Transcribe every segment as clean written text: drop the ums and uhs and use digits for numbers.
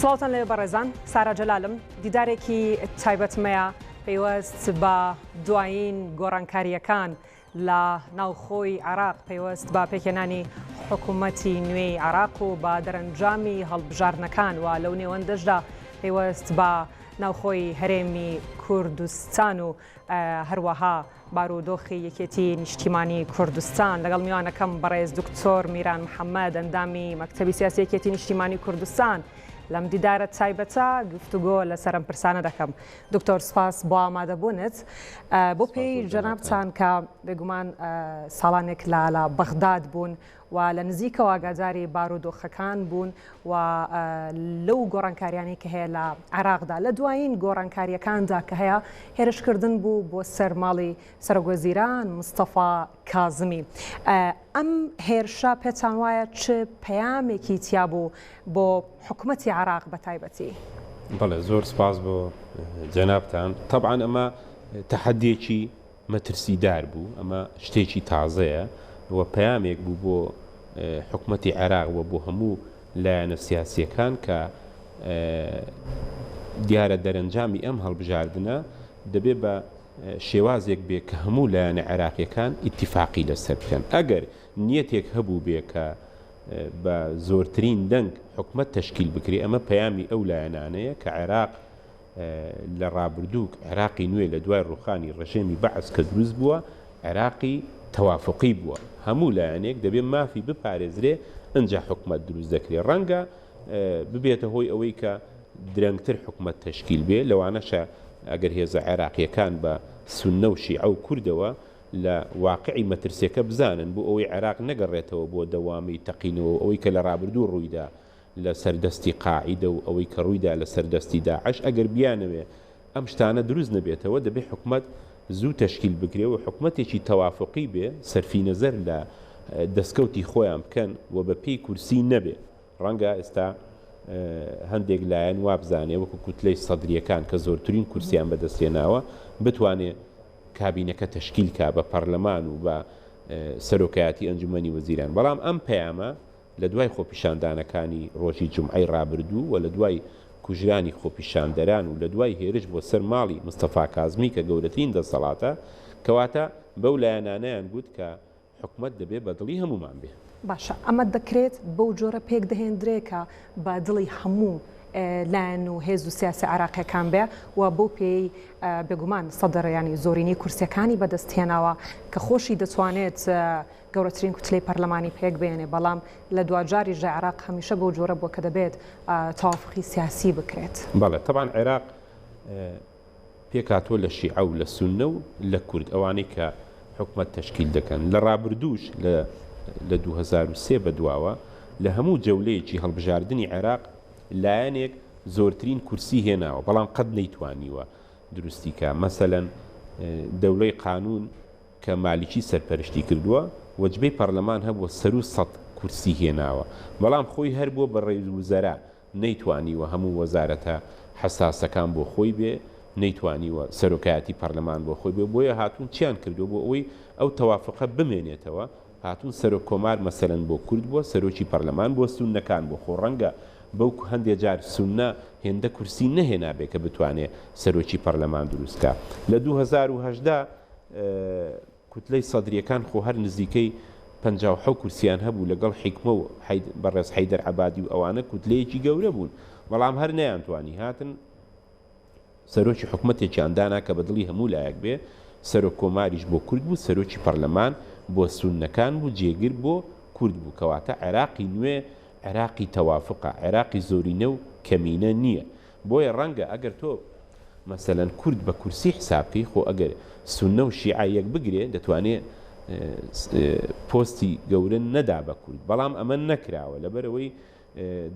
سڵاوتان لێ بەڕێزان، سارا جەلالم. دیدارێکی تایبەتمەیە پێوەست بە دوایین گۆڕانکاریەکان لە ناوخۆی عێراق، پێوەست بە پێکهێنانی حکوومەتی نوێی عێراق و بە دەرەنجامی هەڵبژاردنەکان و لەو نێوەندەشدا پێوەست بە ناوخۆی هەرێمی کوردستان و هەروەها بارودۆخی یەکێتی نیشتیمانی کوردستان. لەگەڵ میوانەکەم بەڕێز دکتۆر میران محەممەد، ئەندامی مەکتەبی سیاسی یەکێتی نیشتیمانی کوردستان. لەم دیدارە تایبەتە گفتوگۆ لەسەر ئەم پرسانە دەکەم. دکتۆر سپاس بۆ ئامادەبوونت. بۆ پێی جەنابتان کە بێگومان ساڵانێک لە بەغداد بوون و لە نزیکەوە ئاگاداری بارودۆخەکان بوون و لەو گۆڕانکاریانی کە هەیە لە عێراقدا لە دوایین گۆڕانکاریەکاندا کە هەیە هێرشکردن بوو بۆ سەرماڵی سەرۆکوەزیران مستەفا کاظمی. ئەم هێرشە پێتان وایە چ پەیامێکی تیا بوو بۆ حکوومەتی عێراق بە تایبەتی؟ بەڵێ، زۆر سپاس بۆ جەنابتان. طبعاً ئەمە تەحەدیێکی مەترسیدار بوو، ئەمە شتێکی تازەیە و پەیامێک بوو بۆ حکوومەتی عێراق و بۆ هەموو لایەنە سیاسیەکان کە دیارە دەرەنجامی ئەم هەڵبژاردنە دەبێت بە شێوازێک بێ کە هەموو لایەنە عێراقیەکان ئیتیفاقی لەسەر بکەن. ئەگەر نیەتێک هەبوو بێ کە بە زۆرترین دەنگ حکومەت تەشکیل بکرێ، ئەمە پەیامی ئەو لایەنانەیە کە عێراق لە ڕابردوو عێراقی نوێ لە دوای ڕوخانی ڕژێمی بەعەس کە دروست بووە، عێراقی تەوافقی بووە. هەموو لایەنێک دەبێت مافی بپارێزرێ ئەنجا حکومەت دروست دەکرێت. ڕەنگە ببێتە هۆی ئەوەی کە درەنگتر حکومەت تەشکیل بێ، لەوانەشە ئەگەر هێزە عێراقیەکان بە سوننە و شیعە و کوردەوە لە واقعی مەترسیەکە بزانن بۆ ئەوەی عێراق نەگەڕێتەوە بۆ دەوامی تەقینەوە، ئەوەی کە لە ڕابردوو ڕوویدا لە سەردەستی قاعیدە و ئەوەی کە ڕوویدا لە سەردەستی داعش، ئەگەر بیانەوێ ئەم شتانە دروست نەبێتەوە دەبێت حکومەت زوو تەشکیل بکرێ و حکومەتێکی تەوافقی بێ، سەرفی نەزەر لە دەستکەوتی خۆیان بکەن و بە پێی کورسی نەبێ. ڕەنگە ئێستا هەندێک لایەن وابزانێ وەکو کوتلەی سەدریەکان کە زۆرترین کورسیان بەدەستێناوە بتوانێت کابینەکە تەشکیل کا بە پەرلەمان و بە سەرۆکایەتی ئەنجومەنی وەزیران. بەڵام ئەم پەیامە لە دوای خۆپیشاندانەکانی ڕۆژی جومعەی ڕابردوو و لە دوای کوژرانی خۆپیشاندەران و لە دوای هێرش بۆ سەر ماڵی مستەفا کاظمی کە گەورەترین دەسەڵاتە، کەواتە بەو لایەنانەیان گوت کە حکومەت دەبێت بە دڵی هەمومان بێ. باشە، ئەمە دەکرێت بەو جۆرە پێک دەهێنرێت کە بە دڵی هەموو لایەن و هێز و سیاسی عێراقیەکان بێ و بۆ پێی بێگومان سەدەر ینی زۆرینی کورسیەکانی بەدەستهێناوە کە خۆشی دەتوانێت گەورەترین کوتلەی پەرلەمانی پێک بێنێ، بەڵام لە دوجاری ژە عێراق هەمیشە بەو جۆرە بۆ کە دەبێت تەوافقی سیاسی بکرێت. بەڵێ، طبعاً عێراق پێکاتۆ لە شیعە و لە سوننە و لە کورد ئەوانەی کە حکومەت تەشکیل دەکەن. لە ڕابردووش لە 2003 بەدواوە لە هەموو جەولەیەکی هەڵبژاردننی عێراق لایەنێک زۆرترین کورسی هێناوە، بەڵام قەت نەیتوانیوە دروستی کە. مەسەلەن دەوڵەی قانون کە مالیکی سەرپەرشتی کردووە وەجبەی پەرلەمان هەبووە 100 کورسی هێناوە، بەڵام خۆی هەر بۆ بە ڕێز وزەرا نەیتوانیوە هەموو وەزارەتە حساسەکان بۆ خۆی بێ، نەیتوانیوە سەرۆکایەتی پەرلەمان بۆ خۆی بێ. بۆیە هاتوون چیان کردو بۆ ئەوەی ئەو تەوافقە بمێنێتەوە، هاتوون سەرۆک کۆمار مەسەلەن بۆ کورد بووە، سەرۆکی پەرلەمان بۆ سوننەکان بۆ خۆ. ڕەنگە بەو هەندێک جار سوننە هێندە کورسی نەهێنابێ کە بتوانێت سەرۆکی پەرلەمان دروستکە. لە 2018 کوتلەی سەدریەکان خۆ هەر نزیکەی 57 کورسیان هەبوو لەگەڵ حیکمە و بەڕێز حەیدەر عەبادی و ئەوانە کوتلەیەکی گەورە بوون، بەڵام هەر نەیانتوانی هاتن سەرۆکی حکومەتێکیان دانا کە بەدڵی هەموو لایەک بێ. سەرۆک کۆماریش بۆ کورد بوو، سەرۆکی پەرلەمان بۆ سوننەکان بوو، جێگر بۆ کورد بوو، کەواتە عێراقی نوێ عێراقی تەوافقە، عێراقی زۆرینە و کەمینە نییە. بۆیە ڕەنگە ئەگەر تۆ مەسەلەن کورد بە کورسی حسابکەی، خۆ ئەگەر سوننە و شیعە یەک بگرێ دەتوانێت پۆستی گەورە نەدا بە کورد، بەڵام ئەمە نەکراوە لەبەرەوەی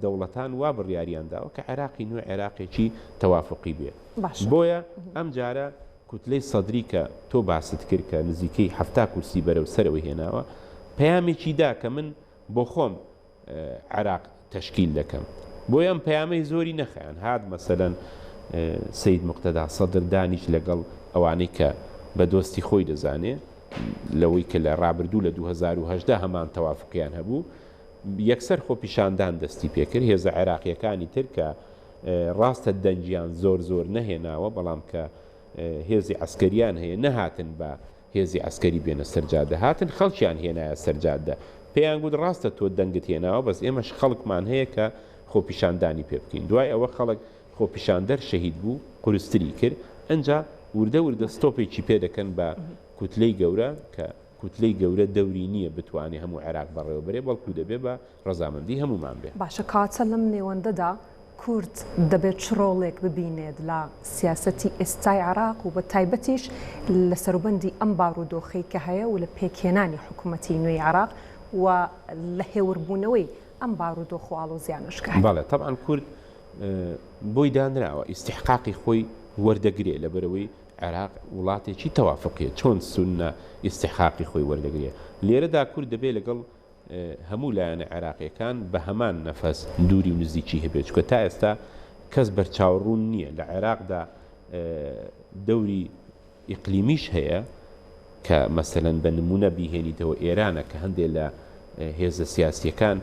دەوڵەتان وا بڕیاریانداوە کە عێراقی نوێ عێراقێکی تەوافقی بێ. بۆیە ئەم جارە کوتلەی سەدری کە تۆ باست کرد کە نزیکەی 70 کورسی بەرەو سەرەوەی هێناوە، پەیامێکی دا کە من بۆ خۆم عێراق تەشکیل دەکەم. بۆی ئەم پەیامەی زۆری نەخیان هات مەسەلەن سەید موقتەدا سەدر دانیش لەگەڵ ئەوانەی کە بە دۆستی خۆی دەزانێ لەوەی کە لە ڕابردوو لە 2010 هەمان تەوافقیان هەبوو یەکسەر خۆپیشاندان دەستی پێکرد هێزە عێراقیەکانی تر کە ڕاستە دەنجیان زۆر نەهێناوە بەڵام کە هێزی عسکەریان هەیە نەهاتن بە هێزی عسکەری بێنە سەرجادە هاتن خەڵکیان هێنایە سەرجادە پێیان گوت ڕاستە تۆ دەنگت هێناوە بەس ئێمەش خەڵکمان هەیە کە خۆپیشاندانی پێ بکەین دوای ئەوە خەڵک خۆپیشاندەر شەهید بوو قورستری کرد ئەنجا وردە ستۆپێکی پێ دەکەن بە کوتلەی گەورە کە کوتلەی گەورە دەوری نییە بتوانێت هەموو عێراق بەڕێوەبرێ بەڵکو دەبێ بە ڕەزامەندی هەمومان بێ باشە کاتە لەم نێوەندەدا کورد دەبێت چ ڕۆڵێک ببینێت لە سیاسەتی ئێستای عێراق و بە تایبەتیش لە سەروبەندی ئەم بارودۆخەی کە هەیە و لە پێکهێنانی حکوومەتی نوێی عێراق و لە هێوربوونەوەی ئەم بارودۆخ و ئاڵۆزیانشکە بەڵێ طبعاً کورد بۆی دانراوە ئیستیحقاقی خۆی وەردەگرێ لەبەرەوەی عێراق وڵاتێکی تەوافقیە چۆن سونە ئیستیحقاقی خۆی وەردەگرێ لێرەدا کورد دەبێت لەگەڵ هەموو لایەنە عێراقیەکان بە هەمان نەفەس دووری و نزیکی هەبێت چکە تا ئێستا کەس بەرچاوڕوون نییە لە عێراقدا دەوری ئیقلیمیش هەیە کە مەسەلەن بە نمونە بیهێنیتەوە ئێرانە کە هەندێک لە هێزە سیاسیەکان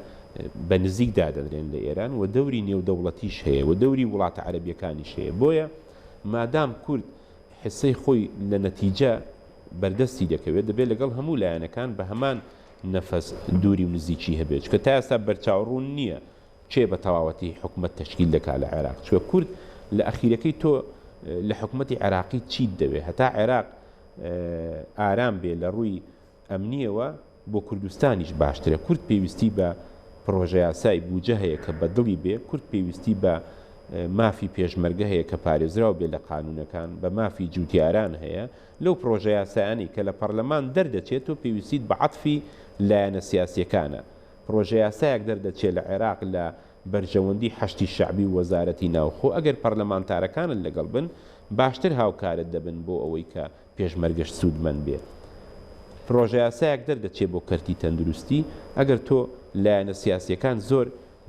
بە نزیک دادەدرێن لە ئێران و دەوری نێودەوڵەتیش هەیە و دەوری وڵاتە عەرەبیەکانیش هەیە بۆیە مادام کورد حسەی خۆی لە نەتیجە بەردەستی دەکەوێت دەبێت لەگەڵ هەموو لایەنەکان بە هەمان نەفەس دووری و نزیکی هەبێت کە تا ئێستا بەرچاوڕوون نییە چێ بە تەواوەتی حکومەت تەشکیل دەکات لە عێراق چوە کورد لە ئەخیرەکەی تۆ لە حکومەتی عێراقی چیت دەوێت هەتا عێراق ئارام بێ لە ڕووی ئەمنیەوە بۆ کوردستانیش باشترە کورد پێویستی بە پرۆژە یاسای بودجە هەیە کە بەدڵی بێ کورد پێویستی بە مافی پێشمەرگە هەیە کە پارێزراو بێ لە قانونەکان بە مافی جوتیاران هەیە لەو پرۆژە یاسایانی کە لە پەرلەمان دەردەچێت و پێویستیت بە عەتفی لایەنە سیاسیەکانە پرۆژە یاسایەک دەردەچێت لە عێراق لە بەرژەوەندی حەشتی شەعبی و وەزارەتی ناوخۆ ئەگەر پەرلەمانتارەکانن لەگەڵ بن باشتر هاوکارت دەبن بۆ ئەوەی کە پێشمەرگەش سوودمەند بێت پرۆژە یاسایەک دەردەچێت بۆ کەرتی تەندروستی ئەگەر تۆ لایەنە سیاسیەکان زۆر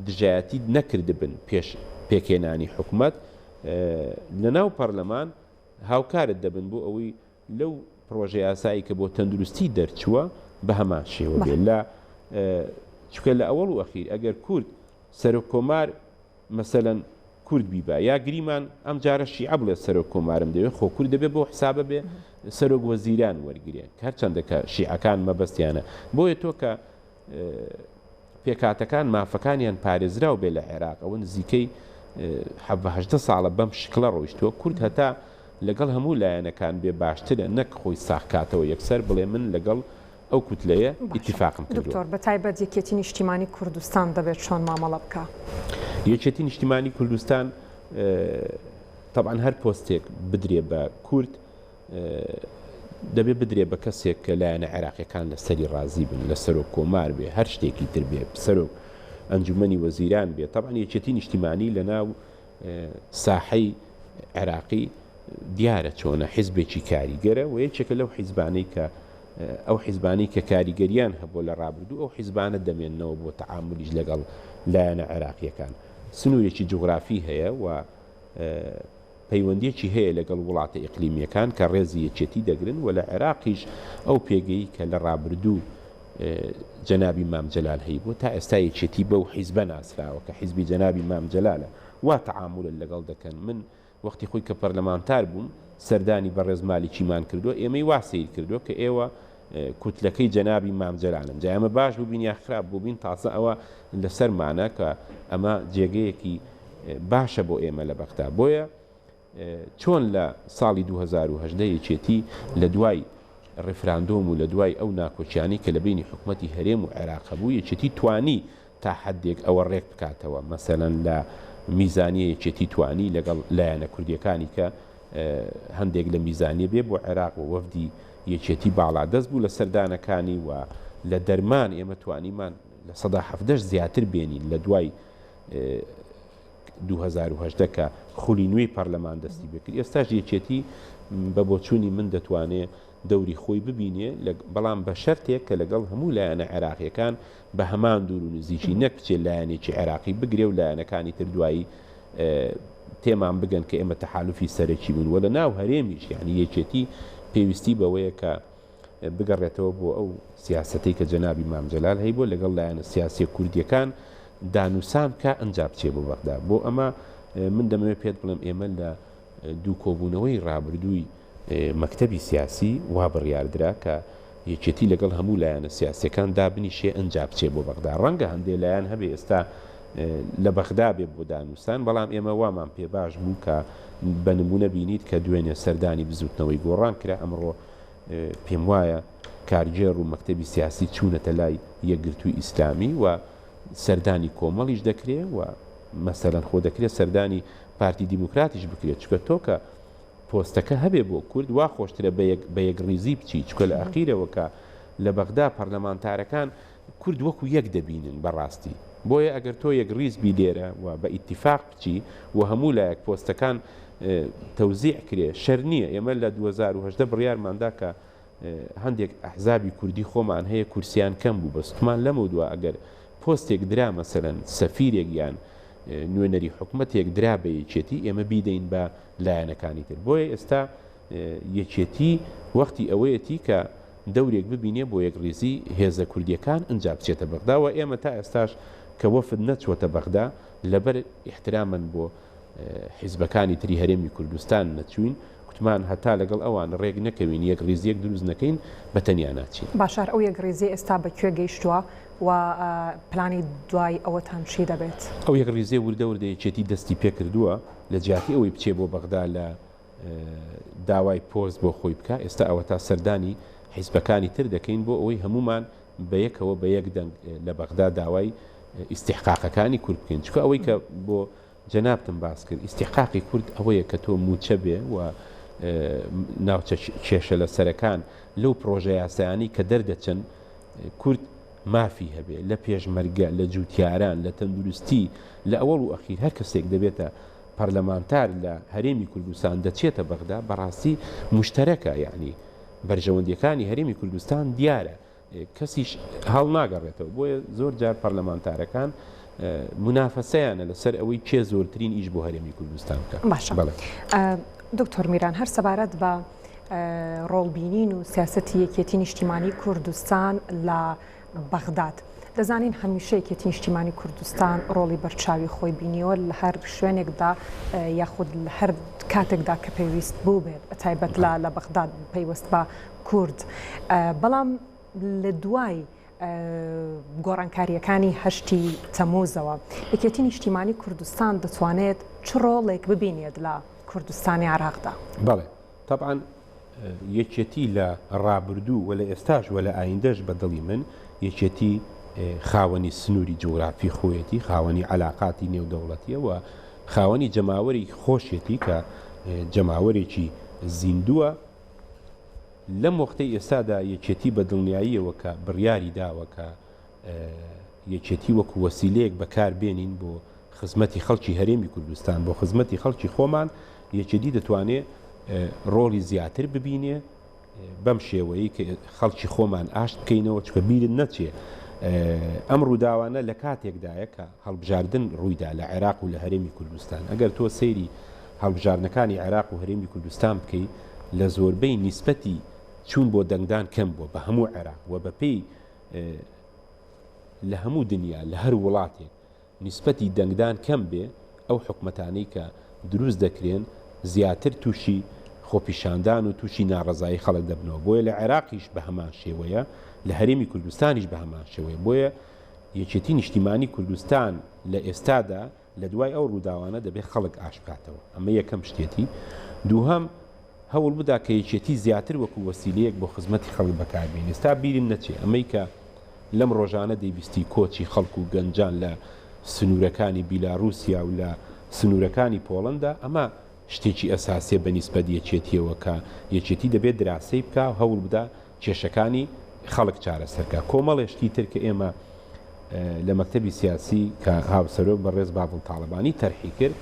دژایەتی نەکردبن پێکهێنانی حکومەت لەناو پەرلەمان هاوکارت دەبن بۆ ئەوەی لەو پرۆژە یاسایی کە بۆ تەندروستی دەرچووە بە هەمان شێوە بێ لە چکە لە ئەوەڵ و ئەخیر ئەگەر کورد سەرۆک کۆمار مەسەلەن کورد بیبا یا گریمان ئەم جارە شیعە بڵێ سەرۆک کۆمارم دەوێت خۆ کورد دەبێت بۆ حسابە بێ سەرۆک وەزیران وەرگێ هەرچەندە کە شیعەکان مەبەستیانە بۆیە تۆ کە پێکاتەکان مافەکانیان پارێزراو بێ لە عێراق ئەوە نزیکەی 7 ساڵە بەم شکڵە ڕۆیشتووە کورد هەتا لەگەڵ هەموو لایەنەکان بێ باشترە نەک خۆی ساخکاتەوە یەکسەر بڵێ من لەگەڵ ئەو کوتلەیە ئیتیفاقم کردووە دکتۆر بە تایبەت یەکێتی نیشتیمانی کوردستان دەبێت چۆن مامەڵە بکە یەکێتی نیشتیمانی کوردستان طبعا هەر پۆستێک بدرێ بە کورد دەبێت بدرێ بە کەسێک کە لایەنە عێراقیەکان لە سەری ڕازی بن لە سەرۆک کۆمار بێ هەر شتێکی تر بێ سەرۆک ئەنجومەنی وەزیران بێت طبعا یەکێتی نیشتیمانی لە ناو ساحەی عێراقی دیارە چۆنە حیزبێکی کاریگەرە و یەکێکە لەو حیزبانەی کە ئەو حیزبانی کە کاریگەریان هەبوو لە ڕابردوو ئەو حیزبانە دەمێننەوە بۆ تەعاملیش لەگەڵ لایەنە عێراقیەکان سنوورێکی جوغرافی هەیە و پەیوەندیەکی هەیە لەگەڵ وڵاتە ئیقلیمیەکان کە ڕێزی یەکێتی دەگرن و لە عێراقیش ئەو پێگەی کە لە ڕابردوو جەنابی مام جەلال هەیە بۆ تا ئێستا یەکێتی بەو حیزبە ناسراوە کە حیزبی جەنابی مام جەلالە وا تەعامل لەگەڵ دەکەن من وەختی خۆی کە پەرلەمانتار بووم سەردانی بەڕێز مالیکیمان کردووە ئێمەی وا سیر کردووە کە ئێوە کوتلەکەی جەنابی مام جەلالن جا ئەمە باش بووبین یا خراپ بووبین تازە ئەوە لەسەرمانە کە ئەمە جێگەیەکی باشە بۆ ئێمە لە بەغدا بۆیە چۆن لە ساڵی 2010 یەکێتی لە دوای ڕێفراندۆم و لە دوای ئەو ناکۆچیانی کە لە بینی حکومەتی هەرێم و عێراق بوو یەکێتی توانی تا حدێک ئەوە ڕێک بکاتەوە مەسەلەن لە میزانیە یەکێتی توانی لەگەڵ لایەنە کوردیەکانی کە هەندێک لە میزانیە بێ بۆ عێراق و وەفدی یەکێتی باڵادەست بوو لە سەردانەکانی و لە دەرمان ئێمە توانیمان لە 170 زیاتر بێنین لە دوای 2010 کە خولی نوێی پەرلەمان دەستی بکرد ئێستاش یەکێتی بە بۆچوونی من دەتوانێت دەوری خۆی ببینێ بەڵام بە شەرتێک کە لەگەڵ هەموو لایەنە عێراقیەکان بە هەمان دوور و نزیکی نەکچێ لایەنێکی عێراقی بگرێ و لایەنەکانی تر دوایی تێمان بگەن کە ئێمە تەحالوفی سەرەکی بوون وە لە ناو هەرێمیش یعنی یەکێتی پێویستی بەوەیە کە بگەڕێتەوە بۆ ئەو سیاسەتەی کە جەنابی مام جەلال هەیە بۆ لەگەڵ لایەنە سیاسی کوردیەکان دانووسان کە ئەنجاب بچێ بۆ بەغدا بۆ ئەمە من دەمەوێت پێت بڵم ئێمە لە دوو کۆبوونەوەی ڕابردووی مەکتەبی سیاسی وا بڕیاردرا کە یەکێتی لەگەڵ هەموو لایەنە سیاسیەکان دابنیشێ ئەنجاب بچێ بۆ بەغدا ڕەنگە هەندێک لایەن هەبێ ئێستا لە بەغدا بێ بۆ دانووسان بەڵام ئێمە وامان پێ باش بوو کە بە نمونە بینیت کە دوێنێ سەردانی بزوتنەوەی گۆڕان کرا ئەمڕۆ پێم وایە کارگێڕ و مەکتەبی سیاسی چوونەتە لای یەکگرتووی ئیسلامی و سەردانی کۆمەڵیش دەکرێت و مەسەلەن خۆ دەکرێت سەردانی پارتی دیموکراتیش بکرێت چکە تۆ کە پۆستەکە هەبێ بۆ کورد وا خۆشترە بە یەک ڕیزی بچی چکە لە ئەخیرەوە کە لە بەغدا پەرلەمانتارەکان کورد وەکو یەک دەبینن بەڕاستی بۆیە ئەگەر تۆ یەک ڕیز بی لێرە و بە ئیتیفاق بچی و هەموو لایەک پۆستەکان تەوزیع کرێ شەر نییە ئێمە لە 2010 بڕیارماندا کە هەندێک ئەحزابی کوردی خۆمان هەیە کورسیان کەم بوو بەستمان لەمە دووە ئەگەر پۆستێک درا مەسەرەن سەفیرێک یان نوێنەری حکوومەتێک درا بە یەکێتی ئێمە بیدەین بە لایەنەکانی تر بۆیە ئێستا یەکێتی وەختی ئەوەیەتی کە دەورێک ببینێ بۆ یەک ڕیزی هێزە کوردیەکان ئەنجاب بچێتە بەغدا و ئێمە تا ئێستاش کە وەفد نەچوەتە بەغدا لەبەر احترامن بۆ حیزبەکانی تری هەرێمی کوردستان نەچوین کوتمان هەتا لەگەڵ ئەوان ڕێک نەکەوین یەک ڕیزیەک دروست نەکەین بە تەنیا ناچین باشار ئەو یەک ڕێزی ئێستا بەکوێ گەیشتووە و پلانی دوای ئەوەتان چی دەبێت ئەو یەک ڕیزێ وردە وردەیەکێتی دەستی پێ کردووە لە جیاتی ئەوەی بچێ بۆ بەغدا لە داوای پۆست بۆ خۆی بکە ئێستا ئەوە تا سەردانی حیزبەکانی تر دەکەین بۆ ئەوەی هەمومان بە یەکەوە بە یەک دەنگ لە بەغدا داوای ئیستیحقاقەکانی کورد بکەین چکە ئەوەی کە بۆ جەنابتم باس کرد ئیستیحقاقی کورد ئەوەیە کە تۆ موچە بێ و ناوچە کێشە لە سەرەکان لەو پرۆژە یاسایانی کە دەردەچن کورد مافی هەبێ لە پێشمەرگە لە جوتیاران لە تەندروستی لە ئەوەڵ و ئەخیر هەر کەسێک دەبێتە پەرلەمانتار لە هەرێمی کوردستان دەچێتە بەغدا بەڕاستی مشتەرەکە یعنی بەرژەوەندیەکانی هەرێمی کوردستان دیارە کەسیش هەڵ ناگەڕێتەوە بۆیە زۆر جار پەرلەمانتارەکان منافەسەیانە لەسەر ئەوەی چێ زۆرترین ئیش بۆ هەرێمی کوردستان بکە باشە دکتۆر میران هەر سەبارەت بە ڕۆڵبینین و سیاسەتی یەکێتی نیشتیمانی کوردستان لە بەغداد دەزانین هەمیشە یەکێتی نیشتیمانی کوردستان ڕۆڵی بەرچاوی خۆی بینیوە لە هەر شوێنێکدا یاخود لە هەر کاتێکدا کە پێویست بوو بێت تایبەت لە بەغداد پەیوەست بە کورد بەڵام لە دوای گۆڕانکاریەکانی هەشتی تەمووزەوە یەکێتی نیشتیمانی کوردستان دەتوانێت چ ڕۆڵێک ببینێت لە کوردستانی عراقدا بەڵێ طبعا یەکێتی لە ڕابردوو و لە ئێستاش و لە ئایندەش بە دڵی من یەکێتی خاوەنی سنووری جوگرافی خۆیەتی خاوەنی علاقاتی نێودەوڵەتیە و خاوەنی جەماوەری خۆشێتی کە جەماوەرێکی زیندووە لەم وەختەی ئێستادا یەکێتی بە دڵنیاییەوە کە بڕیاری داوە کە یەکێتی وەکو وەسیلەیەک بەکار بێنین بۆ خزمەتی خەڵکی هەرێمی کوردستان بۆ خزمەتی خەڵکی خۆمان یەکێتی دەتوانێت ڕۆڵی زیاتر ببینێ بەم شێوەیە کە خەڵکی خۆمان ئاشت بکەینەوە چکە بیرن نەچێ ئەم ڕووداوانە لە کاتێکدایە کە هەڵبژاردن ڕوویدا لە عێراق و لە هەرێمی کوردستان ئەگەر تۆ سەیری هەڵبژاردنەکانی عێراق و هەرێمی کوردستان بکەی لە زۆربەی نیسبەتی چوون بۆ دەنگدان کەم بووە بە هەموو عێراق و بەپێی لە هەموو دنیا لە هەر وڵاتێک نیسبەتی دەنگدان کەم بێ ئەو حکومەتانەی کە دروست دەکرێن زیاتر تووشی خۆپیشاندان و تووشی ناڕەزایی خەڵک دەبنەوە بۆیە لە عێراقیش بە هەمان شێوەیە لە هەرێمی کوردستانیش بە هەمان شێوەیە بۆیە یەکێتی نیشتیمانی کوردستان لە ئێستادا لە دوای ئەو ڕووداوانە دەبێت خەڵک ئاشکاتەوە ئەمە یەکەم شتێتی دووهەم هەوڵ بدا کە یەکێتی زیاتر وەکو وەسیلەیەک بۆ خزمەتی خەڵک بەکاربێن ئێستا بیرم نەچێ ئەمەی کە لەم ڕۆژانە دەیویستی کۆچی خەڵک و گەنجان لە سنوورەکانی بیلاڕوسیا و لە سنوورەکانی پۆڵەندا ئەمە شتێکی ئەساسیە بە نیسبەت یەکێتیەوە کە یەکێتی دەبێت دراسی بکە و هەوڵ بدا کێشەکانی خەڵک چارەسەرکە کۆمەڵێشتی تر کە ئێمە لە مەکتەبی سیاسی کە هاوسەرۆک بەڕێز باڵ تاڵبانی تەرحی کرد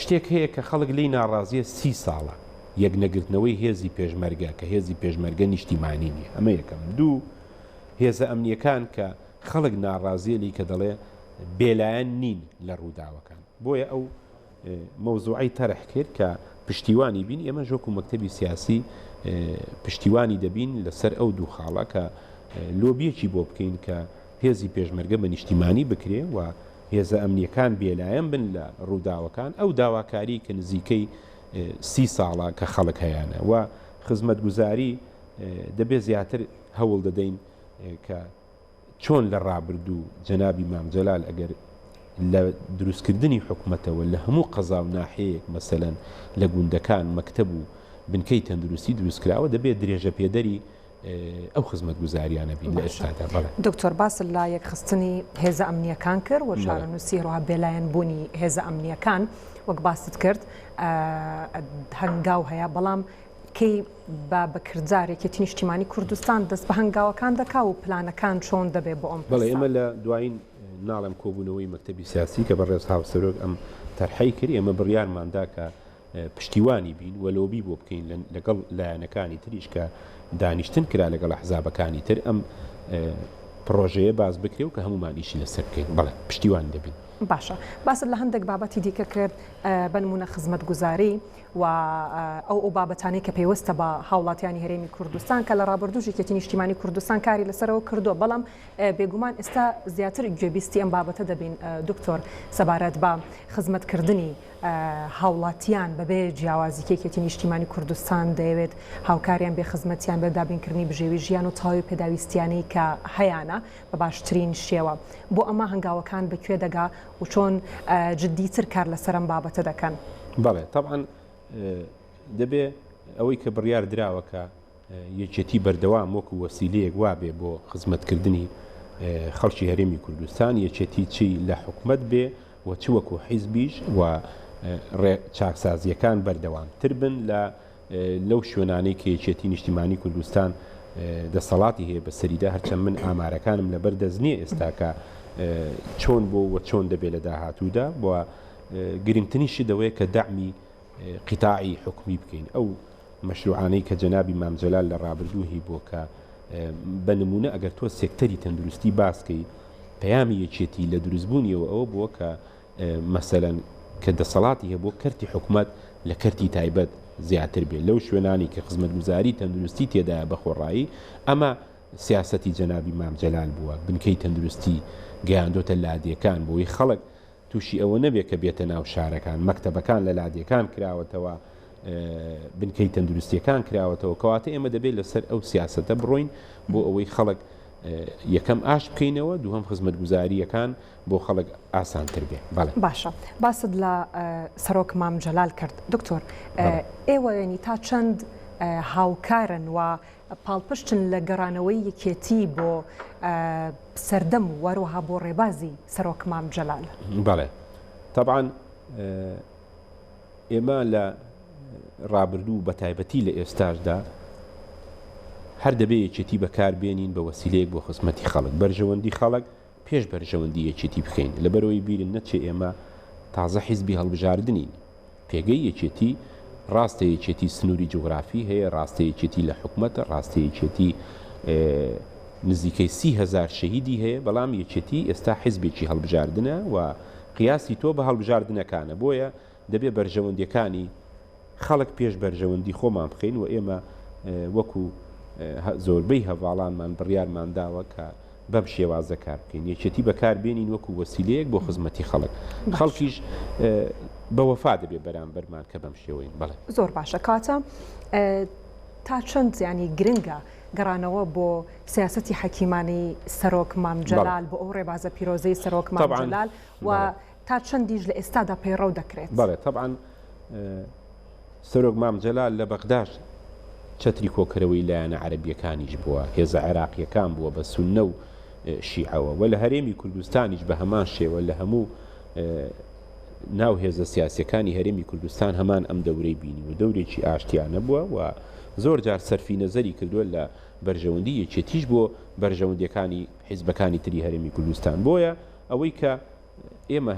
شتێک هەیە کە خەڵک لی ناڕازیە 30 ساڵە یەکنەگرتنەوەی هێزی پێشمەرگە کە هێزی پێشمەرگە نیشتیمانی نیە. ئەمە یەکەم. دوو، هێزە ئەمنیەکان کە خەڵک ناڕازیێلی کە دەڵێ بێلایەن نین لە ڕووداوەکان. بۆیە ئەو مەوزوعی تەرح کرد کە پشتیوانی بین. ئێمە ژۆکو مەکتەبی سیاسی پشتیوانی دەبین لەسەر ئەو دوو خاڵە کە لۆبیەکی بۆ بکەین کە هێزی پێشمەرگە بە نیشتیمانی بکرێ و هێزە ئەمنیەکان بێلایەن بن لە ڕووداوەکان. ئەو داواکاری کە نزیکەی 30 ساڵە کە خەڵک هەیەە و خزمەتگوزاری دەبێت زیاتر هەوڵ دەدەین کە چۆن لە ڕابردوو جەنابی مامجەلال ئەگەر لە دروستکردنی حکوومەتەوە لە هەموو قەزا و ناحەیەک مەسەلەن لە گوندەکان مەکتەب و بنکەی تەندروستی دروستکراوە دەبێت درێژە پێدەری ئەو خزمەتگوزاریانە بین لە ئێستادا. بەڵێ دکتۆر باس لە یەکخستنی هێزە ئەمنیەکان کرد و شارەنووسی ڕۆها بێلایەن بوونی هێزە ئەمنیەکان وەک باست کرد هەنگاو هەیە بەڵام کەی بە بەکردارێکی نیشتیمانی کوردستان دەست بە هەنگاوەکان دەکا و پلانەکان چۆن دەبێت بۆ ئەم. بەڵێ ئێمە لە دوایین ناڵم کۆبوونەوەی مەکتەبی سیاسی کە بەڕێز هاوسەرۆک ئەم تەرحەی کرد ئێمە بڕیارماندا کە پشتیوانی بین و لۆبی بۆ بکەین لەگەڵ لایەنەکانی تریش کە دانیشتن کرا لەگەڵ ئەحزابەکانی تر ئەم پرۆژەیە باز بکرێ و کە هەمومانیشی لەسەر بکەین. بەڵێ پشتیوان دەبین. باشە باست لە هەندێک بابەتی دیکە کرد بنمونە خزمەتگوزاری و ئەو بابەتانی کە پێوەستە بە هاوڵاتیانی هەرێمی کوردستان کە لە ڕابردووژێکی نیشتیمانی کوردستان کاری لەسەرەوە کردووە بەڵام بێگومان ئێستا زیاتر گوێبیستی ئەم بابەتە دەبین دکتۆر سەبارەت بە خزمەتکردنی هاوڵاتیان بەبێ جیاوازیکێکی نیشتیمانی کوردستان دەیەوێت هاوکاریان بێ خزمەتیان بە دابینکردنی بژێوی ژیان و تاوی پێداویستیانەی کە هەیەە بە باشترین شێوە بۆ ئەمە هەنگاوەکان بەکوێ دەگا و چۆن جددیتر کار لەسەر ئەم بابەتە دەکەن. بەڵێ طبعاً دەبێ ئەوەی کە بڕیار دراوەکە یەکێتی بەردەوام وەکو وەسیلەیەک وابێ بۆ خزمەتکردنی خەڵکی هەرێمی کوردستان یەکێتی چی لە حکومەت بێ و چ وەکو حیزبیش و چاکسازیەکان بەردەوامتر بن لەو شوێنانەی کە یەکێتی نیشتیمانی کوردستان دەسەڵاتی هەیە بەسەریدا هەرچەند من ئامارەکانم لەبەر دەستنیە ئێستا کە چۆن بۆ و چۆن دەبێت لە داهاتوودا بۆ گرنگترینشی دەوەیە کە دەعمی قیتاعی حکومی بکەین. ئەو مەشروعانەی کە جەنابی مامجەلال لە ڕابردووهی بۆ کە بە نمونە ئەگەر تۆ سێکتەری تەندروستی باسکەی پەیامی یەکێتی لە دروستبوونیەوە ئەوە بووە کە مەسەلەن کە دەسەڵاتی هەیە بۆ کەرتی حکوومەت لە کەرتی تایبەت زیاتر بێت لەو شوێنانی کە خزمەتگوزاری تەندروستی تێدایە بەخۆڕایی. ئەمە سیاسەتی جەنابی مامجەلال بووە بنکەی تەندروستی گەیاندۆتە لادیەکان بۆی خەڵک تووشی ئەوە نەبێت کە بێتە ناو شارەکان مەکتەبەکان لە لادیەکان کراوەتەوە بنکەی تەندروستیەکان کراوەتەوە کەواتە ئێمە دەبێت لەسەر ئەو سیاسەتە بڕۆین بۆ ئەوەی خەڵک یەکەم ئاش بکەینەوە دووهەم خزمەتگوزاریەکان بۆ خەڵک ئاسانتر بێ. باشە باست لە سەرۆک مامجەلال کرد دکتۆر ئێوە ینی تا چەند هاوکارن و پاڵپشتن لە گەڕانەوەی یەکێتی بۆ سەردەم و وەروەها بۆ ڕێبازی سەرۆک مامجەلال. بەڵێ طبعاً ئێمە لە ڕابردوو بە تایبەتی لە ئێستاشدا هەر دەبێ یەکێتی بەکاربێنین بە وەسیلەیەک بۆ خزمەتی خەڵک بەرژەوەندی خەڵک پێش بەرژەوەندی یەکێتی بخەین لەبەرەوەی بیرن نەچێ ئێمە تازە حیزبی هەڵبژاردنین پێگەی یەکێتی ڕاستە یەکێتی سنووری جوغرافی هەیە ڕاستە یەکێتی لە حکوومەتە ڕاستە یەکێتی نزیکەی 30,000 شەهیدی هەیە بەڵام یەکێتی ئێستا حیزبێکی هەڵبژاردنە و قیاسی تۆ بە هەڵبژاردنەکانە بۆیە دەبێ بەرژەوەندیەکانی خەڵک پێش بەرژەوەندی خۆمان بخەین و ئێمە وەکو زۆربەی هەواڵانمان بڕیارمان داوە کە بەم شێوازە کار بکەین یەکێتی بەکاربێنین وەکو وەسیلەیەک بۆ خزمەتی خەڵک خەڵکیش بە وەفا دەبێ بەرامبەرمان کە بەم شێوەین. بەڵێ زۆر باشە کاتە تا چەند ینی گرنگە گەڕانەوە بۆ سیاسەتی حەکیمانی سەرۆک مامجەلال بۆ ئەو ڕێبازە پیرۆزەی سەرۆک مامجەلال و تا چەندیش لە ئێستادا پەیڕەو دەکرێت. بەڵێ طبعاً سەرۆک مامجەلال لە بەغداد چەتری کۆکەرەوەی لایەنە عەرەبیەکانیش بووە هێزە عێراقیەکان بووە بە سوننە و شیعەوە و لە هەرێمی کوردستانیش بە هەمان شێوە لە هەموو ناو هێزە سیاسیەکانی هەرێمی کوردستان هەمان ئەم دەورەی بینی و دەورێکی ئاشتیانە بووە و زۆر جار سەرفی نەزەری کردووە لە بەرژەوەندی یەکێتیش بۆ بەرژەوەندیەکانی حیزبەکانی تری هەرێمی کوردستان بۆیە ئەوەی کە ئێمە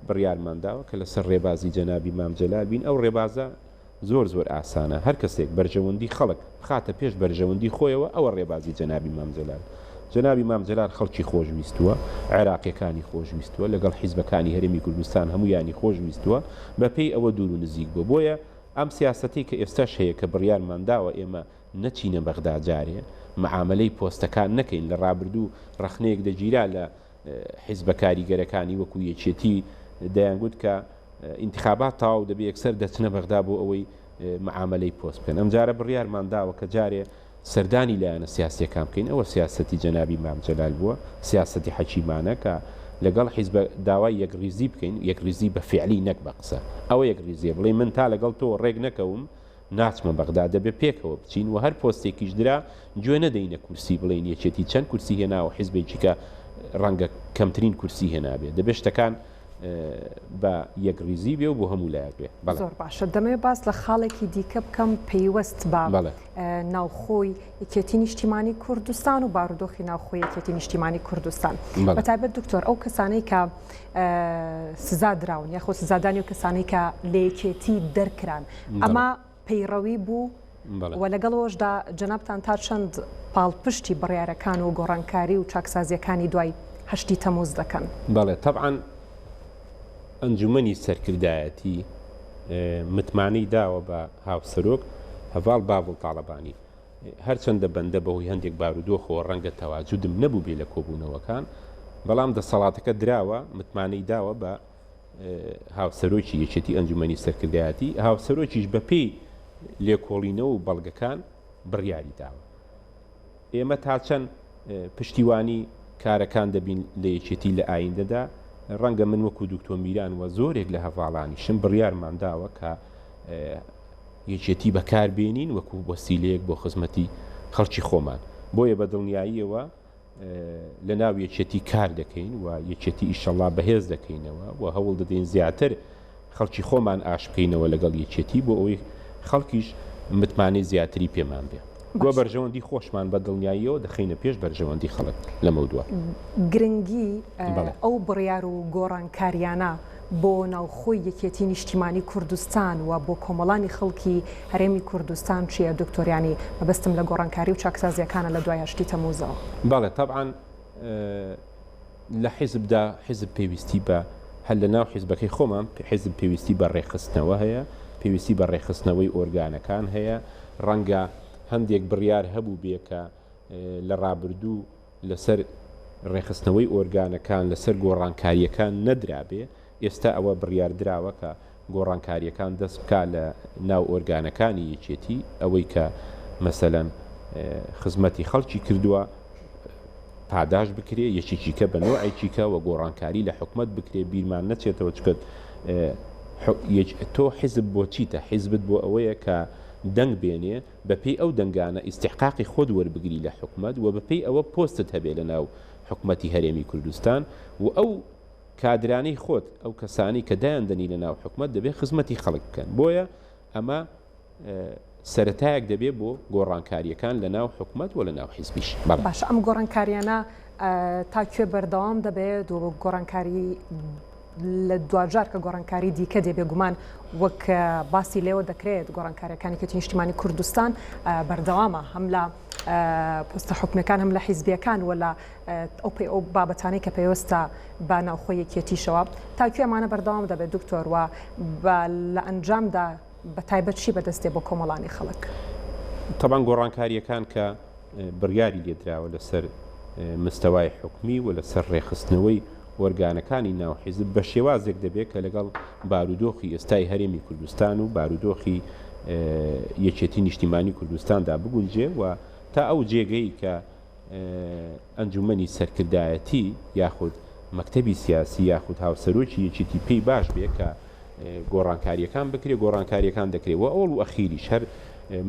بڕیارمانداوە کە لەسەر ڕێبازی جەنابی مامجەلال بین ئەو ڕێبازە زۆر ئاسانە هەر کەسێک بەرژەوەندی خەڵک بخاتە پێش بەرژەوەندی خۆیەوە ئەوە ڕێبازی جەنابی مام جەلال. جەنابی مام جەلال خەڵکی خۆشویستووە، عێراقیەکانی خۆشویستووە، لەگەڵ حیزبەکانی هەرێمی کوردستان هەموویانی خۆشویستووە، بەپێی ئەوە دوور و نزیک بوو. بۆیە ئەم سیاسەتی کە ئێستاش هەیە کە بڕیارمانداوە ئێمە نەچینە بەغدا جارێ، مەعاملەی پۆستەکان نەکەین لە ڕابردوو ڕەخنەیەک دەگیرا لە حیزبە کاریگەرەکانی وەکو یەکێتی دەیانگوت کە ئینتخابات تاو دەبێ یەکسەر دەچنە بەغدا بۆ ئەوەی مەعاملەی پۆست بکەن. ئەم جارە بڕیارمانداوە کە جارێ سەردانی لایەنە سیاسیەکان بکەین. ئەوە سیاسەتی جەنابی مام جەلال بووە، سیاسەتی حەکیمانە کە لەگەڵ حیزب داوای یەکریزی بکەین، یەکریزی بە فعلی نەک بە قسە. ئەوە یەکریزیە بڵێ من تا لەگەڵ تۆ ڕێک نەکەوم ناچمە بەغدا، دەبێ پێکەوە بچین و هەر پۆستێکیش درا گوێ نەدەینە کورسی بڵێن یەکێتی چەند کورسی هێناوە حیزبێکی کە ڕەنگە کەمترین کورسی هێنابێت. دەبێ شتەکان بە یەکریزی بێ و بۆ هەموو لایەک بێ. زۆر باشە. دەمەوێت باس لە خاڵێکی دیکە بکەم پەیوەست بە ناوخۆی یەکێتی نیشتیمانی کوردستان و بارودۆخی ناوخۆی یەکێتی نیشتیمانی کوردستان. بەتایبەت دکتۆر ئەو کەسانەی کە سزا دراون یاخۆ سزادانی و کەسانەی کە لە یەکێتی دەرکران، ئەمە پەیڕەوی بوو و لەگەڵەوەشدا جەنابتان تا چەند پاڵپشتی بڕیارەکان و گۆڕانکاری و چاکسازیەکانی دوای 8 تەمووز دەکەن؟ بەڵێ طبعاً ئەنجومەنی سەرکردایەتی متمانەی داوە بە هاوسەرۆک هەڤاڵ باوڵ تاڵەبانی هەرچەندە بەندە بەهۆی هەندێک بارودۆخەوە ڕەنگە تەواجودم نەبوو بێ لە کۆبوونەوەکان، بەڵام دەسەڵاتەکە دراوە متمانەی داوە بە هاوسەرۆکی یەکێتی ئەنجومەنی سەرکردایەتی، هاوسەرۆکیش بەپێی لێکۆڵینەوە و بەڵگەکان بڕیاری داوە. ئێمە تا چەند پشتیوانی کارەکان دەبین لە یەکێتی لە ئایندەدا، ڕەنگە من وەکو دوکتۆر میران وە زۆرێک لە هەڤاڵانیشم بڕیارمان داوە کە یەکێتی بەکاربێنین وەکو وەسیلەیەک بۆ خزمەتی خەڵکی خۆمان. بۆیە بە دڵنیاییەوە لە ناو یەکێتی کار دەکەین و یەکێتی ئیشەڵا بەهێز دەکەینەوە و هەوڵ دەدەین زیاتر خەڵکی خۆمان ئاش بکەینەوە لەگەڵ یەکێتی بۆ ئەوەی خەڵکیش متمانەی زیاتری پێمان بێ. بۆ بەرژەوەندی خۆشمان بە دڵنیاییەوە دەخینە پێش بەرژەوەندی خەڵک لەمە دووە. گرنگی ئەو بڕیار و گۆڕانکاریانە بۆ ناوخۆی یەکێتی نیشتیمانی کوردستان و بۆ کۆمەڵانی خەڵکی هەرێمی کوردستان چییە دکتۆریانی مەبەستم لە گۆڕانکاری و چاکسازیەکانە لە دوای 8 تەمووزەوە؟ بەڵێ طبعاً لە حیزبدا حیزب پێویستی بە هەل لە ناو حیزبەکەی خۆمان حیزب پێویستی بە ڕێخستنەوە هەیە، پێویستی بە ڕێخستنەوەی ئۆرگانەکان هەیە. ڕەنگە هەندێک بڕیار هەبوو بێ کە لە ڕابردوو لەسەر ڕێخستنەوەی ئۆرگانەکان لەسەر گۆڕانکاریەکان نەدرابێ، ئێستا ئەوە بڕیار دراوە کە گۆڕانکاریەکان دەست بکا لە ناو ئۆرگانەکانی یەکێتی، ئەوەی کە مەسەلەن خزمەتی خەڵکی کردووە پاداش بکرێ، یەکێکی کە بە نۆعێکی کە و گۆڕانکاری لە حکومەت بکرێ، بیرمان نەچێتەوە چکت تۆ حیزب بۆ چیتە؟ حیزبت بۆ ئەوەیە کە دەنگ بێنێ بەپێی ئەو دەنگانە ئیستحقاقی خۆت وەربگری لە حکومەت و بەپێی ئەوە پۆستت هەبێ لە ناو حکومەتی هەرێمی کوردستان و ئەو کادرانەی خۆت ئەو کەسانی کە دایاندنی لە ناو حکومەت دەبێ خزمەتی خەڵک بکەن. بۆیە ئەمە سەرەتایەک دەبێ بۆ گۆڕانکاریەکان لە ناو حکومەت و لە ناو حیزبیش. باشە ئەم گۆڕانکاریانە تاکوێ بەردەوام دەبێت و گۆڕانکاری لە دوجار کە گۆڕانکاری دیکە دەبێ گومان وەک باسی لێوە دەکرێت گۆڕانکاریەکانی یەکێتی نیشتیمانی کوردستان بەردەوامە هەم لە پۆستە حکومەکان هەم لە حیزبیەکان و لە ئەو بابەتانەی کە پێوەستە بە ناوخۆی یەکێتیشەوە تاکوێ ئەمانە بەردەوام دەبێت دکتۆر و لە ئەنجامدا بە تایبەت چی بەدەستێ بۆ کۆمەڵانی خەڵک؟ طبعاً گۆڕانکاریەکان کە بڕیاری لێدراوە لەسەر مستەوای حکومی و لەسەر ڕێخستنەوەی وەرگانەکانی ناو حیزب بە شێوازێک دەبێت کە لەگەڵ بارودۆخی ئێستای هەرێمی کوردستان و بارودۆخی یەکێتی نیشتیمانی کوردستاندا بگونجێ و تا ئەو جێگەی کە ئەنجومەنی سەرکردایەتی یاخود مەکتەبی سیاسی یاخود هاوسەرۆکی یەکێتی پێی باش بێ کە گۆڕانکاریەکان بکرێ گۆڕانکاریەکان دەکرێت و ئەوڵ و ئەخیریش هەر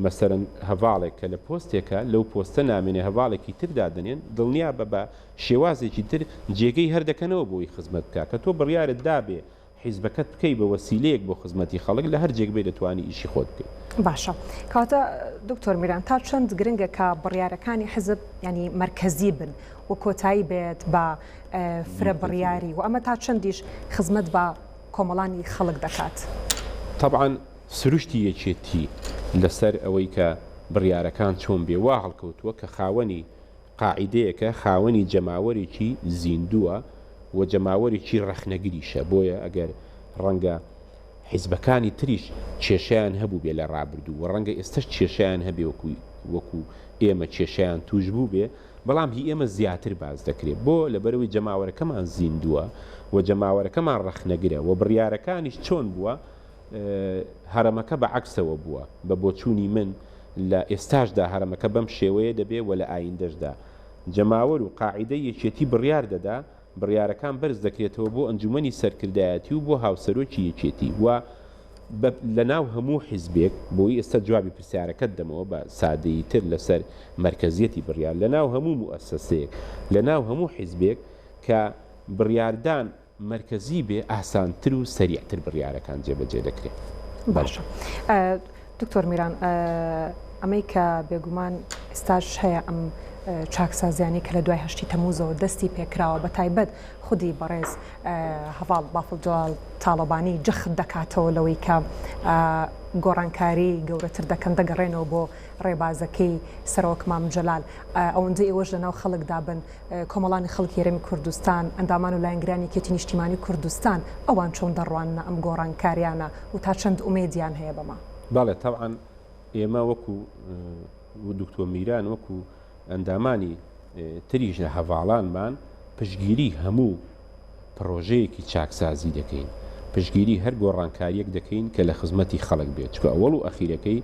مەسەرەن هەڤاڵێک کە لە پۆستێکە لەو پۆستە نامێنێ هەڤاڵێکی تردا دەنێن دڵنیا بە شێوازێکی تر جێگەی هەردەکەنەوە بۆی خزمەت بکە کە تۆ بڕیارت دابێ حیزبەکەت بکەی بە وەسیلەیەک بۆ خزمەتی خەڵک لە هەر جێگبێ دەتوانی ئیشی خۆت بکەیت. باشە کاتە دکتۆر میران تا چەند گرنگە کە بڕیارەکانی حزب ینی مرکزی بن و کۆتایی بێت بە فرە بڕیاری و ئەمە تا چەندیش خزمەت بە کۆمەڵانی خەڵک دەکات؟ طبعاً سروشتی یەکێتی لەسەر ئەوەی کە بڕیارەکان چۆن بێ وا هەڵکەوتووە کە خاوەنی قاعیدەیەکە خاوەنی جەماوەرێکی زیندووە و جەماوەرێکی ڕەخنەگریشە بۆیە ئەگەر ڕەنگە حیزبەکانی تریش کێشیان هەبوو بێ لە ڕابردوو و ڕەنگە ئێستش کێشیان هەبێ وەکو ئێمە کێشیان توش بوو بێ بەڵام هی ئێمە زیاتر باز دەکرێت بۆ لەبەرەوەی جەماوەرەکەمان زیندووە و جەماوەرەکەمان ڕەخنەگرە و بڕیارەکانیش چۆن بووە هەرەمەکە بە عەکسەوە بووە بە بۆچوونی من لە ئێستاشدا هەرەمەکە بەم شێوەیە دەبێ و لە ئایندەشدا جەماوەر و قاعیدەی یەکێتی بڕیار دەدا بڕیارەکان بەرز دەکرێتەوە بۆ ئەنجومەنی سەرکردایەتی و بۆ هاوسەرۆکی یەکێتی و لە ناو هەموو حیزبێک بۆی ئێستا جوابی پرسیارەکەت دەمەوە بە سادەیی تر لەسەر مرکزیەتی بڕیار لە ناو هەموو موئەسسەسەیەک لە ناو هەموو حیزبێک کە بڕیاردان مرکزی بێ ئاسانتر و سەریعتر بڕیارەکان جێبەجێ دەکرێت. باشە دکتۆر میران ئەمەی کە بێگومان ئێستاش هەیە ئەم چاکسازیانی کە لە دوای هەشتی تەمووزەوە دەستی پێکراوە بە تایبەت خودی بەڕێز هەواڵ بافڵجوال تاڵەبانی جەخت دەکاتەوە لەوەی کە گۆڕانکاری گەورەتر دەکەن دەگەڕێنەوە بۆ ڕێبازەکەی سەرۆک مام جەلال ئەوەندەی ئێوەش لە ناو خەڵکدا بن کۆمەڵانی خەڵکی هەرێمی کوردستان ئەندامان و لایەنگرانی کێتی نیشتیمانی کوردستان ئەوان چۆن دەڕوانە ئەم گۆڕانکاریانە و تا چەند ئومێدیان هەیە بەما باڵێ تەبعاً ئێمە وەکو دکتۆر میران وەکو ئەندامانی تریش لە هەڤاڵانمان پشگیری هەموو پرۆژەیەکی چاکسازی دەکەین پشگیری هەر گۆڕانکاریەک دەکەین کە لە خزمەتی خەڵک بێت چکە ئەوەڵ و ئەخیرەکەی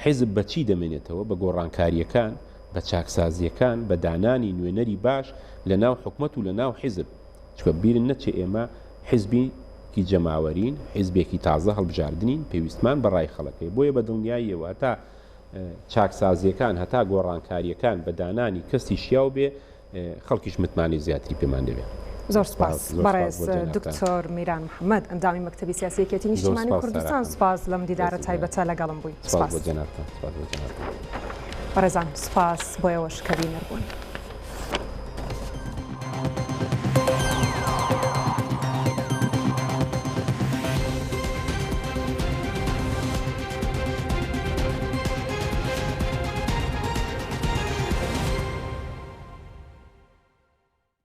حیزب بەچی دەمێنێتەوە بە گۆڕانکاریەکان بە چاکسازیەکان بە دانانی نوێنەری باش لە ناو حکومەت و لە ناو حیزب چکە بیرن نەچێ ئێمە حیزبێکی جەماوەرین حیزبێکی تازە هەڵبژاردنین پێویستمان بەڕای خەڵەکەی بۆیە بە دڵنیاییەوە تا چاکسازیەکان هەتا گۆڕانکاریەکان بە دانانی کەسی شیاو بێ خەڵکیش متمانی زیاتری پێمان دەبێت. زۆر سپاس بەڕێز دکتۆر میران محەممەد ئەندامی مەکتەبی سیاسی کێتی نیشتیمانی کوردستان سپاس لەم دیدارە تایبەتە لەگەڵم بووی. سپاس بۆ جەنابتان. بەڕێزان سپاس بۆ ئێوەش کە بینەر بوون.